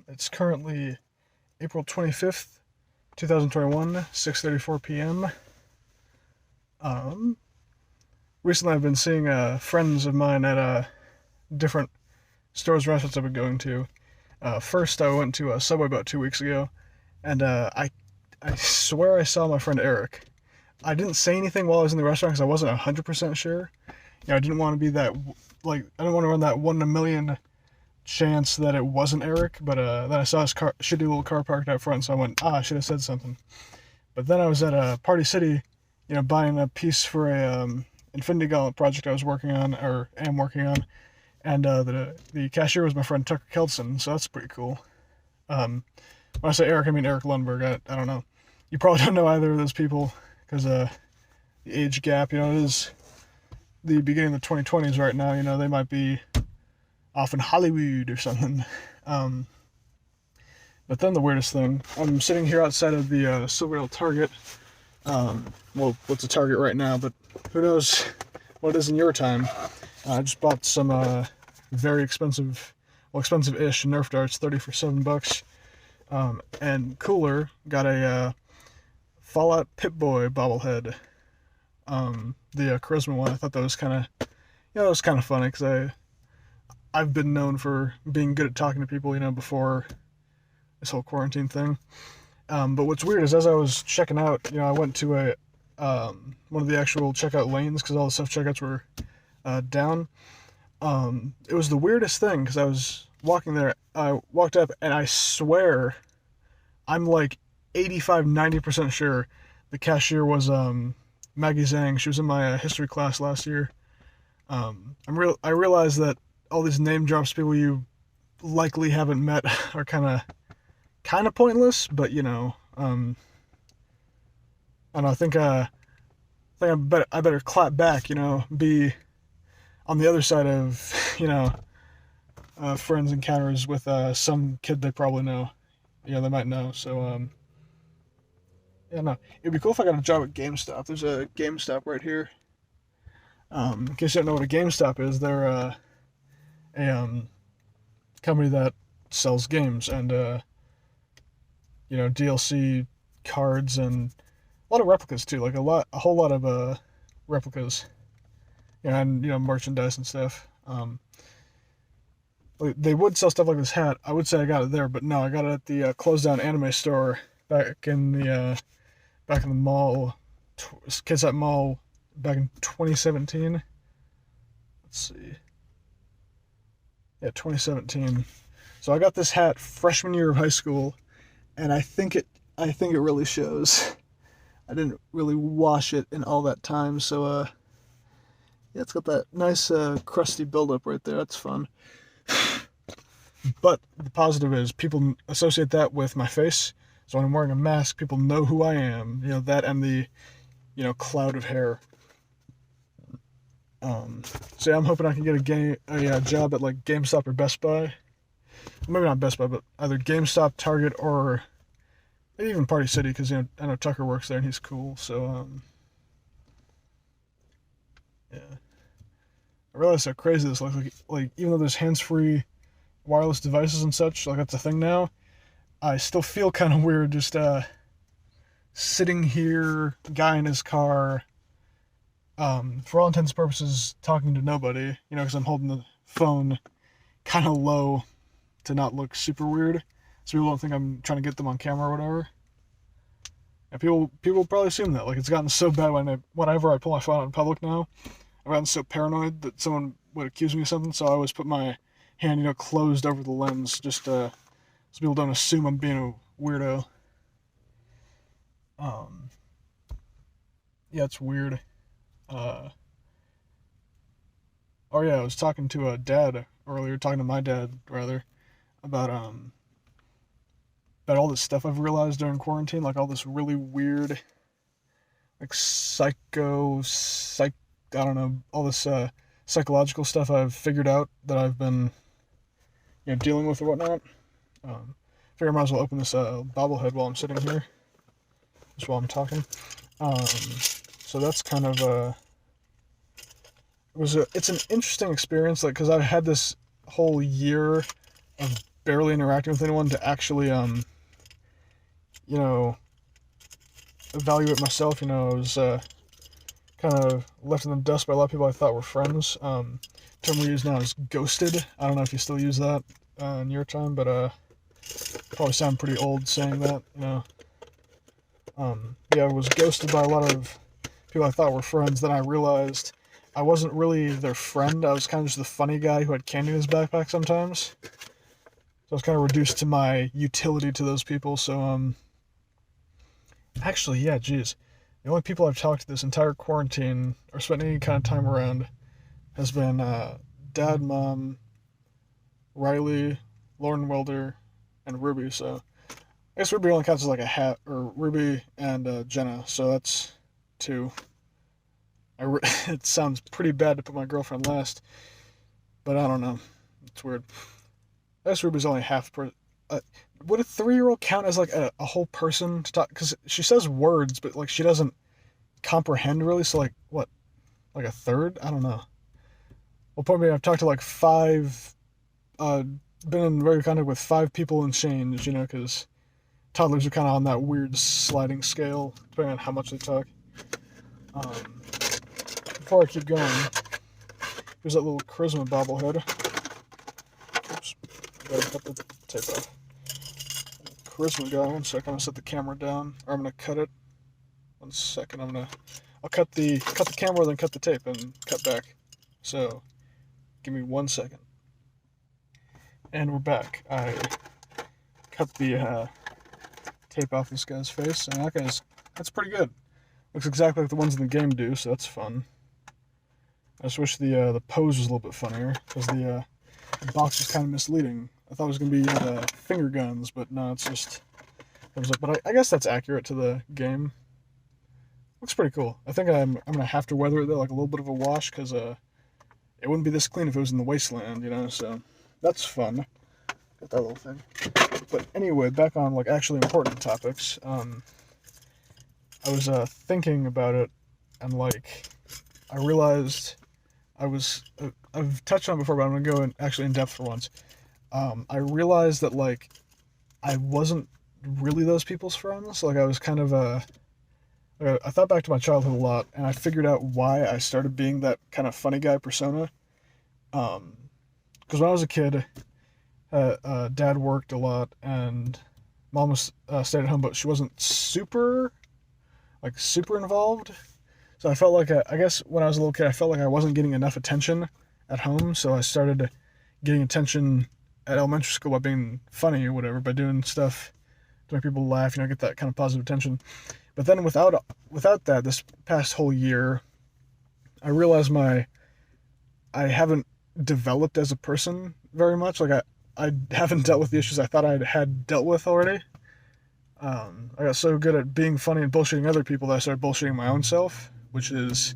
It's currently April 25th, 2021, 6:34 p.m. Um, Recently I've been seeing friends of mine at different stores and restaurants I've been going to. First, I went to a Subway about 2 weeks ago, and I swear I saw my friend Eric. I didn't say anything while I was in the restaurant because I wasn't 100% sure. I didn't want to be that, I didn't want to run that 1 in a million chance that it wasn't Eric, but then I saw his shitty little car parked out front, so I went, I should have said something. But then I was at Party City, buying a piece for a Infinity Gauntlet project I was working on, or am working on, and the cashier was my friend Tucker Kelson, so that's pretty cool. When I say Eric, I mean Eric Lundberg. I don't know. You probably don't know either of those people, because the age gap, it is the beginning of the 2020s right now. They might be off in Hollywood or something. But then the weirdest thing, I'm sitting here outside of the Silverdale Target. Well, what's a Target right now, but who knows what it is in your time. I just bought some very expensive, expensive-ish Nerf darts, 30 for $7. And cooler, got a Fallout Pip-Boy bobblehead. The Charisma one. I thought that was kind of, it was kind of funny, because I've been known for being good at talking to people, before this whole quarantine thing. But what's weird is, as I was checking out, I went to one of the actual checkout lanes, because all the self-checkouts were down. It was the weirdest thing, because I was walking there, I walked up, and I swear, I'm like 85-90% sure the cashier was Maggie Zhang. She was in my history class last year. I realized that all these name drops, people you likely haven't met, are kind of pointless, but I don't know, I think I better clap back, be on the other side of, friends encounters with some kid they probably know. They might know, so no. It'd be cool if I got a job at GameStop. There's a GameStop right here. In case you don't know what a GameStop is, they're a company that sells games and DLC cards and a lot of replicas too, like a whole lot of replicas, and merchandise and stuff. They would sell stuff like this hat. I would say I got it there, but no, I got it at the closed down anime store back in the mall, Kids at Mall, back in 2017. Let's see. Yeah, 2017. So I got this hat freshman year of high school, and I think it really shows. I didn't really wash it in all that time, so yeah, it's got that nice crusty buildup right there. That's fun. But the positive is, people associate that with my face. So when I'm wearing a mask, people know who I am. That and the cloud of hair. So yeah, I'm hoping I can get a job at like GameStop or Best Buy. Maybe not Best Buy, but either GameStop, Target, or maybe even Party City, because I know Tucker works there and he's cool. So yeah, I realize how crazy this looks. Like even though there's hands-free wireless devices and such, like that's a thing now, I still feel kind of weird just sitting here, guy in his car, for all intents and purposes, talking to nobody, because I'm holding the phone kind of low to not look super weird, so people don't think I'm trying to get them on camera or whatever. And people probably assume that. Like, it's gotten so bad whenever I pull my phone out in public now, I've gotten so paranoid that someone would accuse me of something, so I always put my hand, closed over the lens, just so people don't assume I'm being a weirdo. Yeah, it's weird. Oh yeah, I was talking to my dad rather, about all this stuff I've realized during quarantine, like all this really weird, like I don't know, all this psychological stuff I've figured out that I've been dealing with or whatnot. Figure I might as well open this bobblehead while I'm sitting here, just while I'm talking. So that's kind of it's an interesting experience, like, because I've had this whole year of barely interacting with anyone to actually, you know, evaluate myself. You know, I was kind of left in the dust by a lot of people I thought were friends. Term we use now is ghosted. I don't know if you still use that in your time, but probably sound pretty old saying that. You know, yeah, I was ghosted by a lot of people I thought were friends. Then I realized I wasn't really their friend. I was kind of just the funny guy who had candy in his backpack sometimes. So I was kind of reduced to my utility to those people. So actually, yeah, geez. The only people I've talked to this entire quarantine or spent any kind of time around has been Dad, Mom, Riley, Lauren Welder, and Ruby. So I guess Ruby only counts as like a hat, or Ruby and Jenna. So that's two. It sounds pretty bad to put my girlfriend last, but I don't know. It's weird. I guess Ruby's only half per. Would a 3-year-old count as like a whole person to talk? Because she says words, but like she doesn't comprehend really. So like what, like a third? I don't know. Well, probably I've talked to like 5. Been in regular contact with 5 people and change. You know, because toddlers are kind of on that weird sliding scale depending on how much they talk. Before I keep going, here's that little charisma bobblehead. Oops, I gotta cut the tape off. Charisma guy. 1 second, I'm gonna set the camera down, or I'm gonna cut it. 1 second, I'll cut the camera, then cut the tape and cut back. So, give me 1 second. And we're back. I cut the tape off this guy's face, and that's pretty good. Looks exactly like the ones in the game do, so that's fun. I just wish the pose was a little bit funnier, because the box was kind of misleading. I thought it was going to be finger guns, but no, it's just thumbs up. But I guess that's accurate to the game. Looks pretty cool. I think I'm going to have to weather it, though, like a little bit of a wash, because it wouldn't be this clean if it was in the wasteland, you know, so that's fun. Got that little thing. But anyway, back on, like, actually important topics. I was thinking about it, and, like, I realized I've touched on it before, but I'm going to go actually in depth for once. I realized that, like, I wasn't really those people's friends. Like, I was kind of I thought back to my childhood a lot, and I figured out why I started being that kind of funny guy persona. Because when I was a kid, Dad worked a lot, and Mom was stayed at home, but she wasn't super involved. So I felt like, I guess when I was a little kid, I felt like I wasn't getting enough attention at home, so I started getting attention at elementary school by being funny or whatever, by doing stuff to make people laugh, you know, get that kind of positive attention. But then without that, this past whole year, I realized I haven't developed as a person very much. Like, I haven't dealt with the issues I thought I had dealt with already. I got so good at being funny and bullshitting other people that I started bullshitting my own self, which is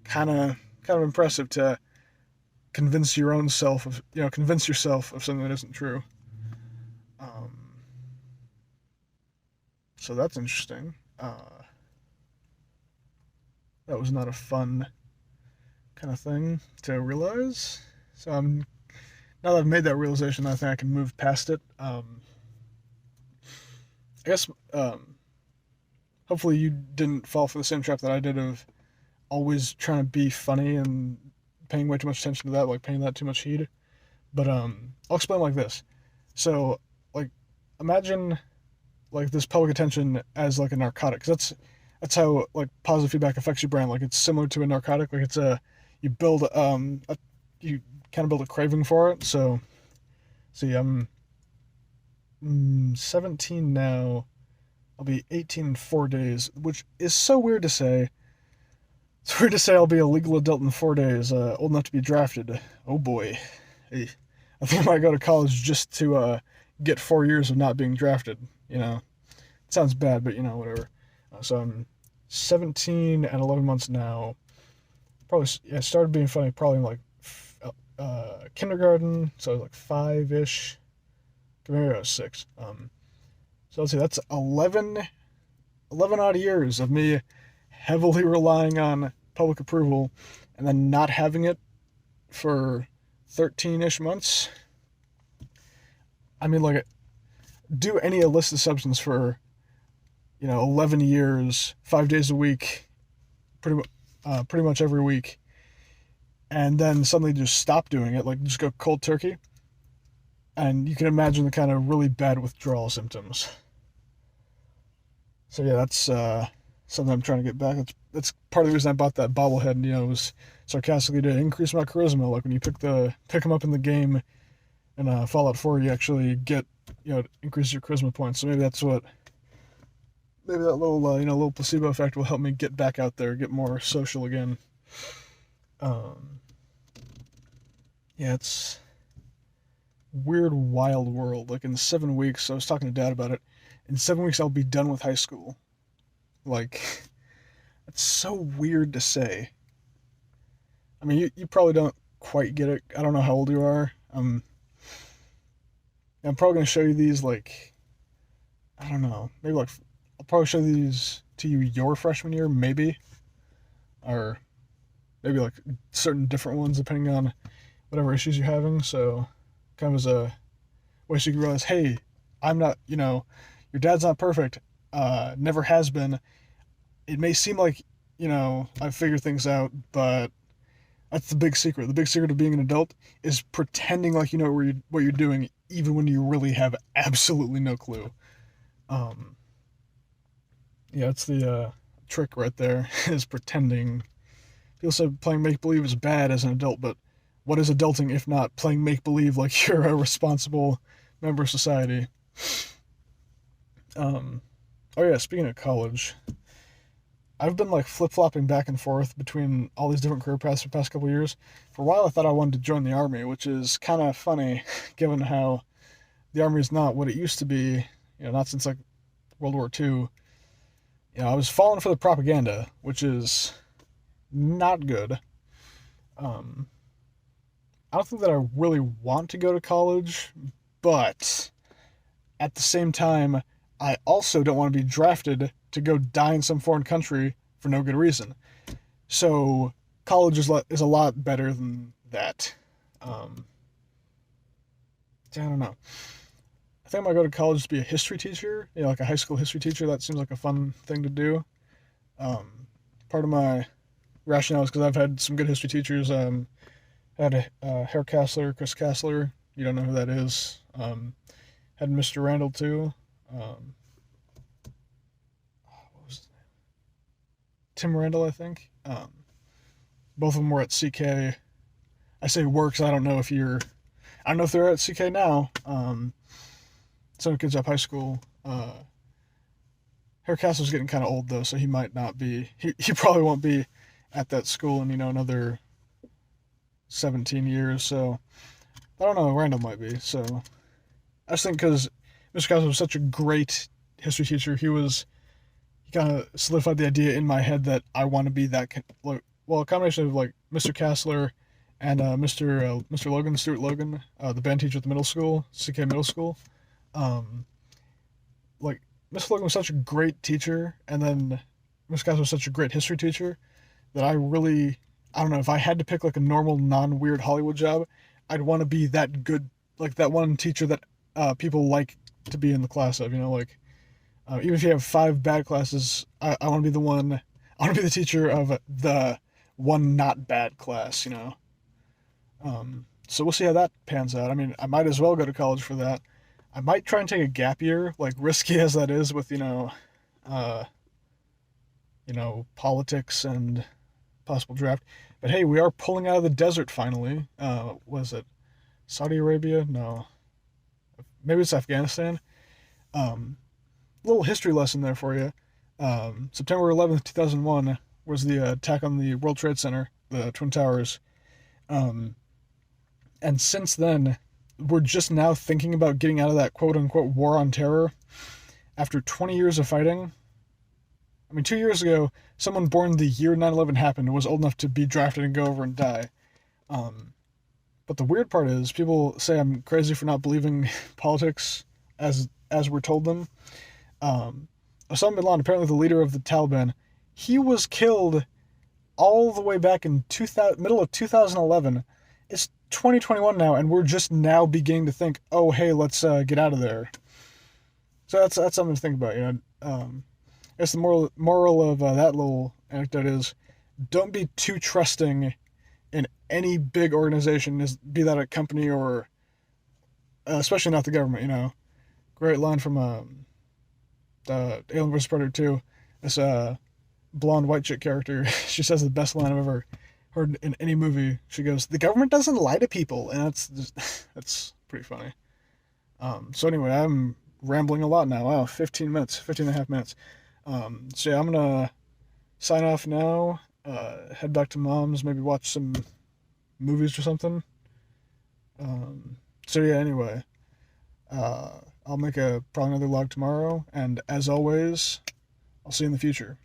kind of impressive to convince your own self of, you know, convince yourself of something that isn't true. So that's interesting. That was not a fun kind of thing to realize. So now that I've made that realization, I think I can move past it. I guess hopefully you didn't fall for the same trap that I did of always trying to be funny and paying way too much attention to that, like paying that too much heed. But I'll explain like this. So, like, imagine like this public attention as like a narcotic. 'Cause that's how like positive feedback affects your brain. Like, it's similar to a narcotic. Like, it's you build you kind of build a craving for it. So, see, I'm 17 now. I'll be 18 in 4 days, which is so weird to say. It's weird to say I'll be a legal adult in 4 days, old enough to be drafted. Oh boy. Hey, I think I might go to college just to get 4 years of not being drafted, you know. It sounds bad, but, you know, whatever. So I'm 17 and 11 months now. Probably, yeah, started being funny probably in, like, kindergarten, so I was like 5-ish. Maybe I was 6. So let's see, that's 11 odd years of me heavily relying on public approval and then not having it for 13-ish months. I mean, like, do any illicit substance for, 11 years, 5 days a week, pretty much every week, and then suddenly just stop doing it, like just go cold turkey, and you can imagine the kind of really bad withdrawal symptoms. So yeah, that's something I'm trying to get back. That's part of the reason I bought that bobblehead. Was sarcastically to increase my charisma. Like when you pick them up in the game in Fallout 4, you actually get increase your charisma points. So maybe that little little placebo effect will help me get back out there, get more social again. Yeah, it's weird, wild world. Like in 7 weeks, I was talking to Dad about it. In 7 weeks, I'll be done with high school. Like, it's so weird to say. I mean, you probably don't quite get it. I don't know how old you are. I'm probably gonna show you these, like, I don't know, maybe like I'll probably show these to you your freshman year, maybe, or maybe like certain different ones depending on whatever issues you're having. So, kind of as a way so you can realize, hey, I'm not, your dad's not perfect. Never has been. It may seem like, I've figured things out, but that's the big secret. The big secret of being an adult is pretending like you know what you're doing, even when you really have absolutely no clue. Yeah, it's the trick right there, is pretending. People say playing make-believe is bad as an adult, but what is adulting if not playing make-believe like you're a responsible member of society? Oh yeah, speaking of college, I've been like flip-flopping back and forth between all these different career paths for the past couple of years. For a while I thought I wanted to join the Army, which is kind of funny given how the Army is not what it used to be, not since like World War II. I was falling for the propaganda, which is not good. I don't think that I really want to go to college, but at the same time, I also don't want to be drafted to go die in some foreign country for no good reason. So college is a lot better than that. I don't know. I think I might go to college to be a history teacher, like a high school history teacher. That seems like a fun thing to do. Part of my rationale is because I've had some good history teachers. Had Herr Kassler, Chris Kassler. You don't know who that is. Had Mr. Randall too. What was his name? Tim Randall, I think. Both of them were at CK. I say were because I don't know if they're at CK now. Some kids up high school. Herr Kassler's getting kind of old though, so he might not be. He probably won't be at that school in another 17 years. So I don't know. Randall might be. So I just think because Mr. Kassler was such a great history teacher, he kind of solidified the idea in my head that I want to be that. A combination of like Mr. Kassler and Mr. Logan, Stuart Logan, the band teacher at the middle school, CK Middle School. Like Mr. Logan was such a great teacher, and then Mr. Kassler was such a great history teacher that I don't know, if I had to pick like a normal, non-weird Hollywood job, I'd want to be that good, like that one teacher that people like to be in the class of, even if you have 5 bad classes, I want to be the one, I want to be the teacher of the one not bad class, So we'll see how that pans out. I mean, I might as well go to college for that. I might try and take a gap year, like risky as that is with, politics and possible draft. But hey, we are pulling out of the desert finally. Was it Saudi Arabia? No. Maybe it's Afghanistan. Little history lesson there for you. September 11th, 2001 was the attack on the World Trade Center, the Twin Towers. And since then, we're just now thinking about getting out of that quote-unquote war on terror. After 20 years of fighting, 2 years ago, someone born the year 9/11 happened was old enough to be drafted and go over and die. But the weird part is, people say I'm crazy for not believing politics as we're told them. Osama bin Laden, apparently the leader of the Taliban, he was killed all the way back in middle of 2011. It's 2021 now, and we're just now beginning to think, oh, hey, let's get out of there. So that's something to think about, you know. I guess the moral of that little anecdote is, don't be too trusting in any big organization, be that a company or especially not the government. You know, great line from Alien vs Predator 2. This blonde white chick character, she says the best line I've ever heard in any movie. She goes, "The government doesn't lie to people," and that's pretty funny. So anyway, I'm rambling a lot now. Wow, 15 minutes, 15 and a half minutes. So yeah, I'm gonna sign off now. Head back to mom's, maybe watch some movies or something. So yeah, anyway, I'll make probably another log tomorrow, and as always, I'll see you in the future.